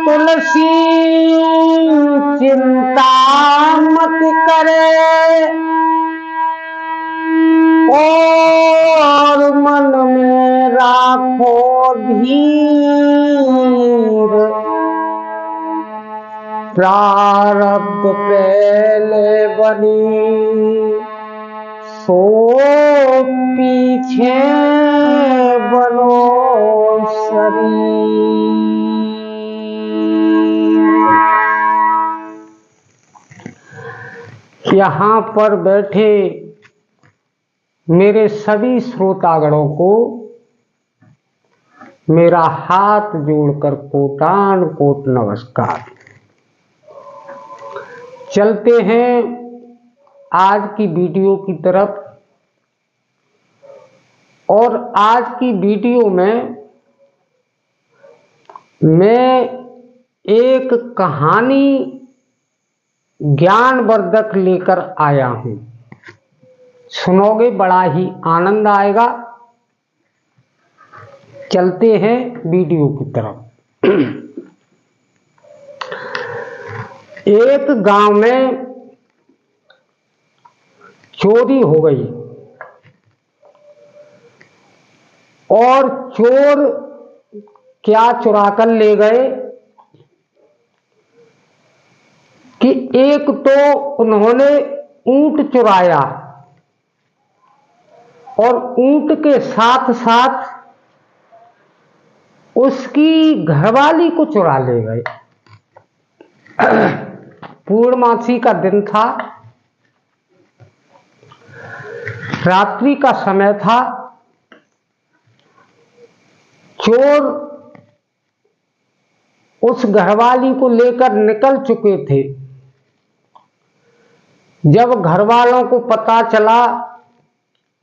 तुलसी चिंता मत करे और मन में राखो धीर। प्रारब्ध पहले बनी सो पीछे बनो शरीर। यहाँ पर बैठे मेरे सभी श्रोतागणों को मेरा हाथ जोड़कर कोटान कोट नमस्कार। चलते हैं आज की वीडियो की तरफ। और आज की वीडियो में मैं एक कहानी ज्ञानवर्धक लेकर आया हूं। सुनोगे बड़ा ही आनंद आएगा। चलते हैं वीडियो की तरफ। एक गांव में चोरी हो गई और चोर क्या चुरा कर ले गए कि एक तो उन्होंने ऊंट चुराया और ऊंट के साथ साथ उसकी घरवाली को चुरा ले गए। पूर्णमासी का दिन था, रात्रि का समय था। चोर उस घरवाली को लेकर निकल चुके थे। जब घरवालों को पता चला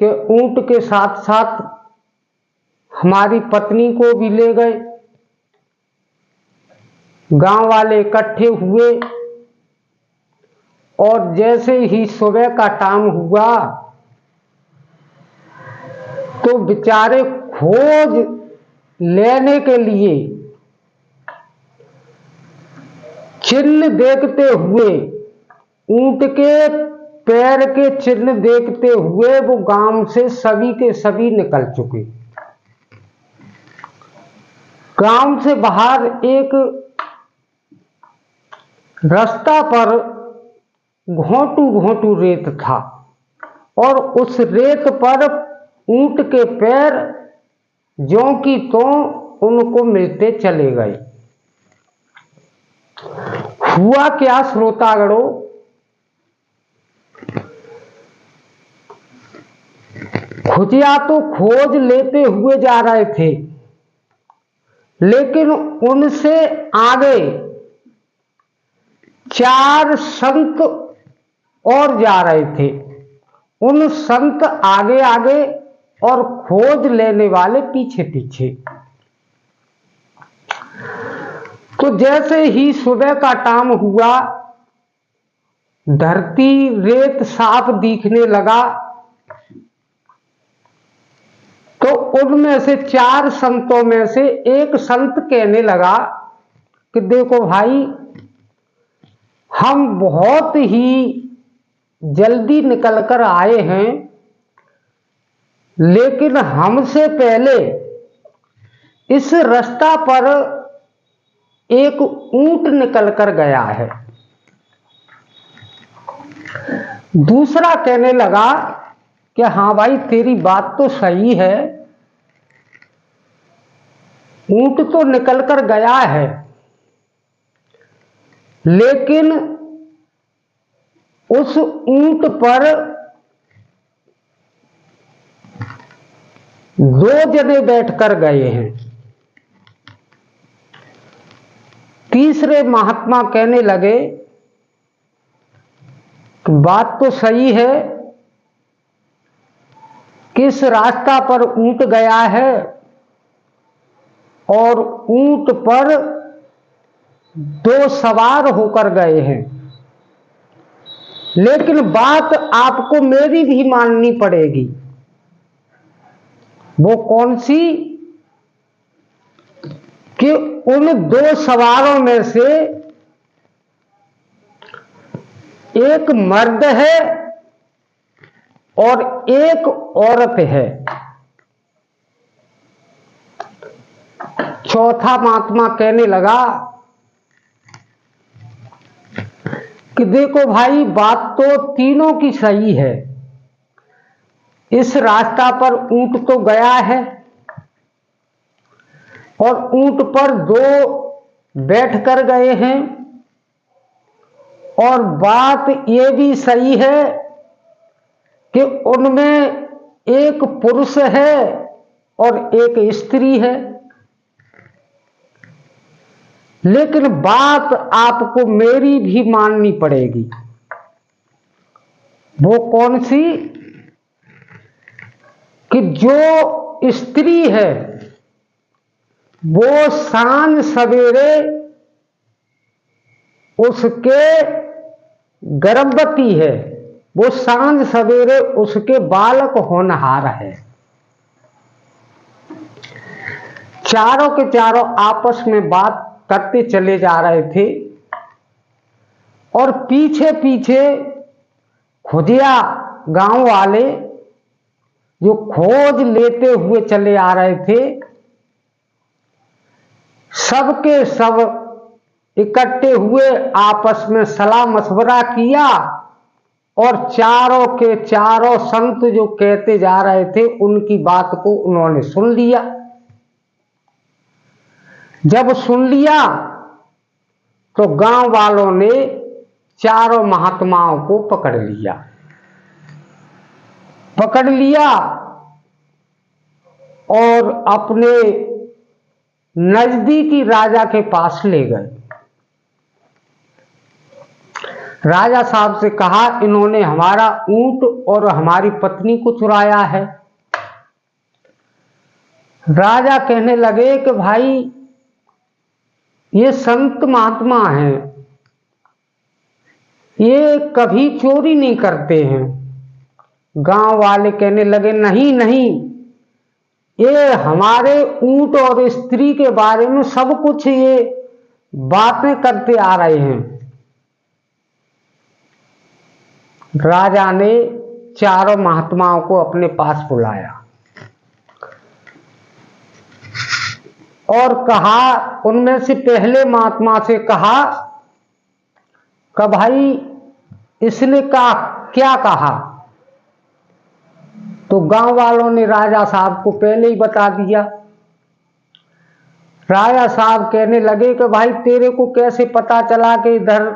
कि ऊंट के साथ साथ हमारी पत्नी को भी ले गए, गांव वाले इकट्ठे हुए और जैसे ही सुबह का टाइम हुआ तो बेचारे खोज लेने के लिए चिन्ह देखते हुए, ऊंट के पैर के चिन्ह देखते हुए वो गांव से सभी के सभी निकल चुके। गांव से बाहर एक रास्ता पर घोंटू घोंटू रेत था और उस रेत पर ऊंट के पैर ज्यों की त्यों उनको मिलते चले गए। हुआ क्या श्रोतागणों, खुजिया तो खोज लेते हुए जा रहे थे, लेकिन उनसे आगे 4 संत और जा रहे थे। उन संत आगे आगे और खोज लेने वाले पीछे पीछे। तो जैसे ही सुबह का टाइम हुआ, धरती रेत साफ दिखने लगा, तो उनमें से 4 संतों में से एक संत कहने लगा कि देखो भाई, हम बहुत ही जल्दी निकल कर आए हैं, लेकिन हमसे पहले इस रास्ता पर एक ऊंट निकल कर गया है। दूसरा कहने लगा कि हाँ भाई, तेरी बात तो सही है, ऊंट तो निकल कर गया है, लेकिन उस ऊंट पर 2 जने बैठकर गए हैं। तीसरे महात्मा कहने लगे कि बात तो सही है कि इस रास्ता पर ऊंट गया है और ऊंट पर 2 सवार होकर गए हैं, लेकिन बात आपको मेरी भी माननी पड़ेगी। वो कौन सी? कि उन 2 सवारों में से एक मर्द है और एक औरत है। चौथा महात्मा कहने लगा कि देखो भाई, बात तो तीनों की सही है, इस रास्ता पर ऊंट तो गया है और ऊंट पर 2 बैठ कर गए हैं, और बात यह भी सही है कि उनमें एक पुरुष है और एक स्त्री है, लेकिन बात आपको मेरी भी माननी पड़ेगी। वो कौन सी? कि जो स्त्री है वो सांझ सवेरे उसके गर्भवती है, वो सांझ सवेरे उसके बालक होनहार है। चारों के चारों आपस में बात करते चले जा रहे थे और पीछे पीछे खुदिया गांव वाले जो खोज लेते हुए चले आ रहे थे, सबके सब इकट्ठे हुए आपस में सलाह मशवरा किया और चारों के चारों संत जो कहते जा रहे थे उनकी बात को उन्होंने सुन लिया। जब सुन लिया तो गांव वालों ने चारों महात्माओं को पकड़ लिया और अपने नजदीकी राजा के पास ले गए। राजा साहब से कहा, इन्होंने हमारा ऊंट और हमारी पत्नी को चुराया है। राजा कहने लगे कि भाई, ये संत महात्मा हैं, ये कभी चोरी नहीं करते हैं। गांव वाले कहने लगे, नहीं नहीं, ये हमारे ऊंट और स्त्री के बारे में सब कुछ ये बातें करते आ रहे हैं। राजा ने चारों महात्माओं को अपने पास बुलाया और कहा, उनमें से पहले महात्मा से कहा कि भाई, इसने क्या कहा? तो गांव वालों ने राजा साहब को पहले ही बता दिया। राजा साहब कहने लगे कि भाई, तेरे को कैसे पता चला कि इधर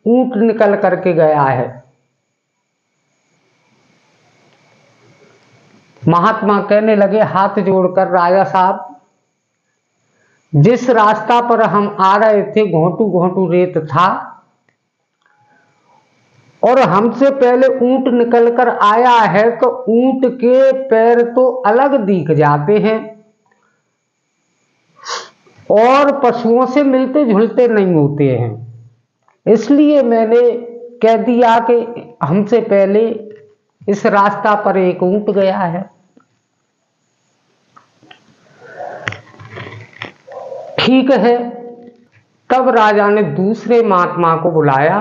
ऊंट निकल करके गया है? महात्मा कहने लगे हाथ जोड़कर, राजा साहब, जिस रास्ता पर हम आ रहे थे घोंटू घोंटू रेत था और हमसे पहले ऊंट निकलकर आया है, तो ऊंट के पैर तो अलग दिख जाते हैं और पशुओं से मिलते जुलते नहीं होते हैं, इसलिए मैंने कह दिया कि हमसे पहले इस रास्ता पर एक ऊंट गया है। ठीक है। तब राजा ने दूसरे महात्मा को बुलाया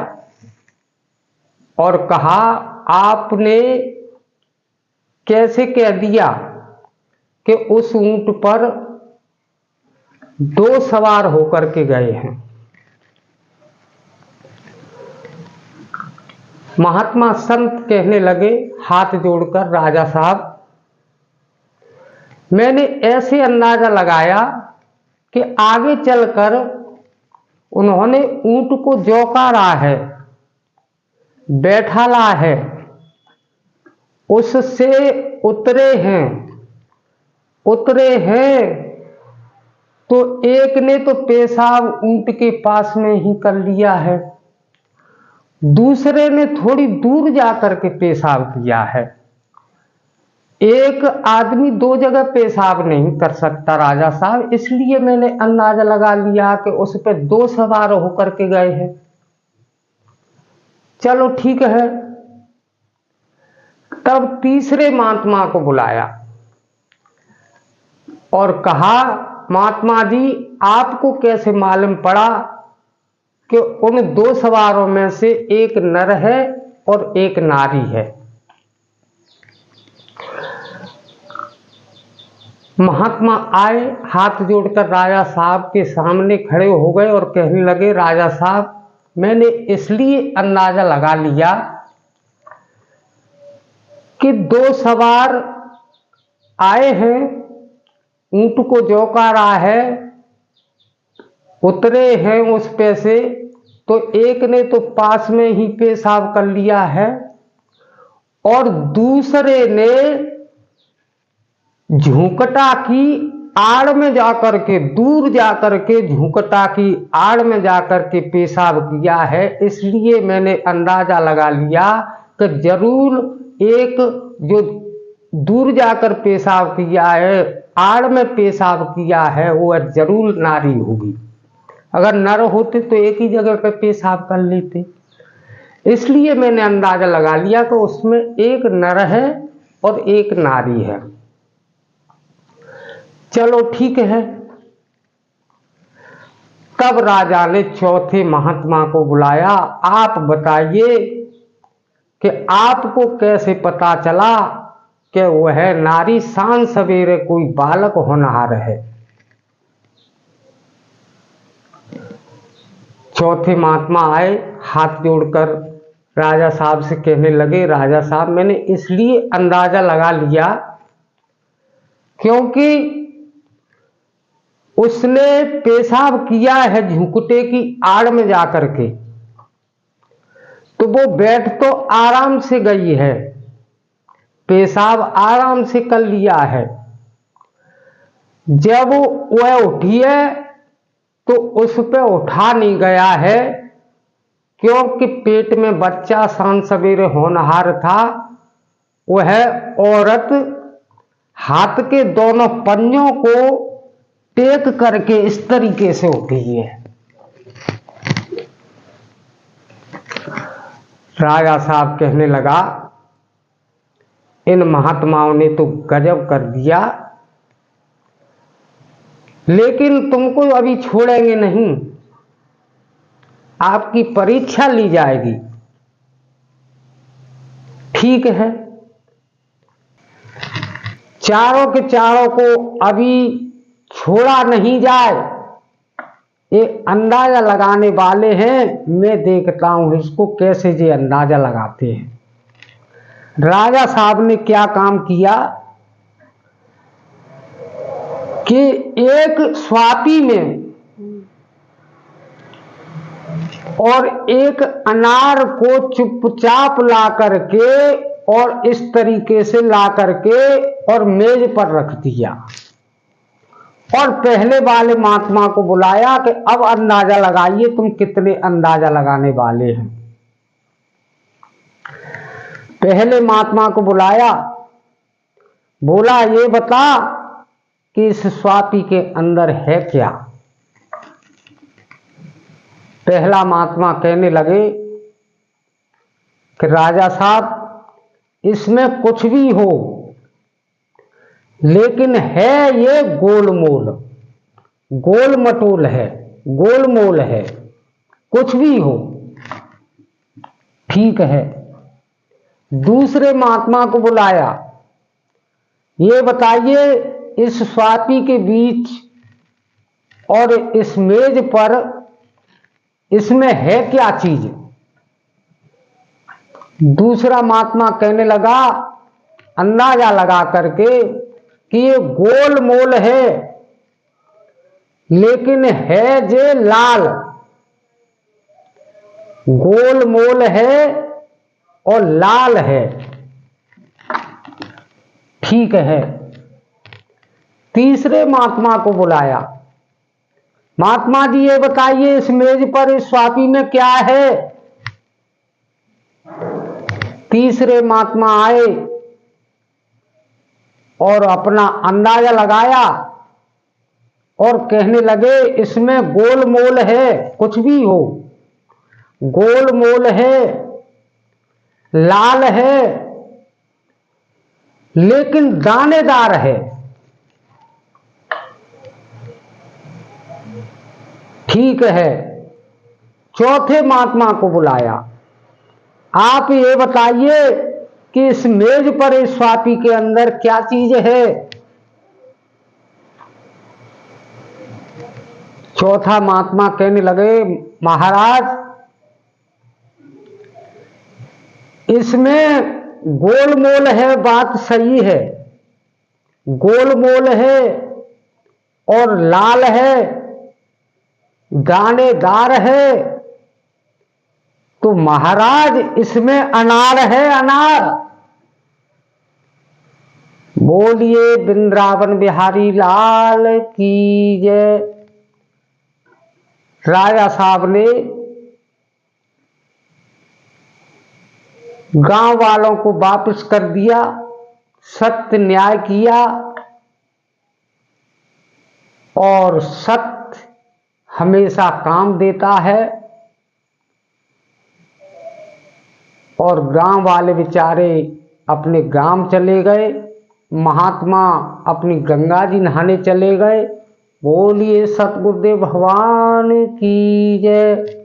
और कहा, आपने कैसे कह दिया कि उस ऊंट पर 2 सवार होकर के गए हैं। महात्मा संत कहने लगे हाथ जोड़कर, राजा साहब, मैंने ऐसे अंदाजा लगाया कि आगे चलकर उन्होंने ऊंट को जोकारा है, बैठाला है, उससे उतरे हैं तो एक ने तो पेशाब ऊंट के पास में ही कर लिया है, दूसरे ने थोड़ी दूर जाकर के पेशाब किया है। एक आदमी 2 जगह पेशाब नहीं कर सकता राजा साहब, इसलिए मैंने अंदाजा लगा लिया कि उस पे 2 सवार होकर के गए हैं। चलो ठीक है। तब तीसरे महात्मा को बुलाया और कहा, महात्मा जी, आपको कैसे मालूम पड़ा कि उन 2 सवारों में से एक नर है और एक नारी है? महात्मा आए, हाथ जोड़कर राजा साहब के सामने खड़े हो गए और कहने लगे, राजा साहब, मैंने इसलिए अंदाजा लगा लिया कि 2 सवार आए हैं, ऊंट को जोकारा है, उतरे हैं उस पे से, तो एक ने तो पास में ही पेशाब कर लिया है और दूसरे ने झुंकटा की आड़ में जाकर के, दूर जाकर के झुंकटा की आड़ में जाकर के पेशाब किया है। इसलिए मैंने अंदाजा लगा लिया कि जरूर एक जो दूर जाकर पेशाब किया है, आड़ में पेशाब किया है, वो जरूर नारी होगी। अगर नर होते तो एक ही जगह पे पेशाब कर लेते। इसलिए मैंने अंदाजा लगा लिया कि उसमें एक नर है और एक नारी है। चलो ठीक है। तब राजा ने चौथे महात्मा को बुलाया, आप बताइए कि आपको कैसे पता चला कि वह नारी शाम सवेरे कोई बालक होनहार है? चौथे महात्मा आए, हाथ जोड़कर राजा साहब से कहने लगे, राजा साहब, मैंने इसलिए अंदाजा लगा लिया क्योंकि उसने पेशाब किया है झुंकटे की आड़ में जाकर के, तो वो बैठ तो आराम से गई है, पेशाब आराम से कर लिया है। जब वह उठी है तो उस पे उठा नहीं गया है, क्योंकि पेट में बच्चा शाम सवेरे होनहार था। वह औरत हाथ के दोनों पंजों को टेक करके इस तरीके से उठी है। राजा साहब कहने लगा, इन महात्माओं ने तो गजब कर दिया, लेकिन तुमको अभी छोड़ेंगे नहीं, आपकी परीक्षा ली जाएगी। ठीक है। चारों के चारों को अभी छोड़ा नहीं जाए, ये अंदाजा लगाने वाले हैं, मैं देखता हूं इसको कैसे ये अंदाजा लगाते हैं। राजा साहब ने क्या काम किया कि एक स्वाति में और एक अनार को चुपचाप ला करके और इस तरीके से ला करके और मेज पर रख दिया और पहले वाले महात्मा को बुलाया कि अब अंदाजा लगाइए, तुम कितने अंदाजा लगाने वाले हैं। पहले महात्मा को बुलाया, बोला, ये बता कि इस स्वाति के अंदर है क्या? पहला महात्मा कहने लगे कि राजा साहब, इसमें कुछ भी हो, लेकिन है ये गोलमोल, गोल मटोल है, गोलमोल है, कुछ भी हो। ठीक है। दूसरे महात्मा को बुलाया। ये बताइए इस स्वाति के बीच और इस मेज पर इसमें है क्या चीज? दूसरा महात्मा कहने लगा अंदाजा लगा करके कि ये गोल मोल है, लेकिन है जे लाल। गोल मोल है और लाल है। ठीक है। तीसरे महात्मा को बुलाया। महात्मा जी ये बताइए इस मेज पर इस स्वापी में क्या है? तीसरे महात्मा आए और अपना अंदाजा लगाया और कहने लगे इसमें गोल मोल है, कुछ भी हो, गोल मोल है, लाल है, लेकिन दानेदार है। ठीक है। चौथे महात्मा को बुलाया। आप ये बताइए कि इस मेज पर इस स्वापी के अंदर क्या चीज है? चौथा महात्मा कहने लगे महाराज इसमें गोल मोल है, बात सही है, गोल मोल है और लाल है, दानेदार है, तो महाराज इसमें अनार है, अनार। बोलिए वृंदावन बिहारी लाल की जय। राजा साहब ने गांव वालों को वापस कर दिया, सत्य न्याय किया और सत्य हमेशा काम देता है। और गांव वाले बेचारे अपने गांव चले गए, महात्मा अपनी गंगा जी नहाने चले गए। बोलिए सतगुरुदेव भगवान की जय।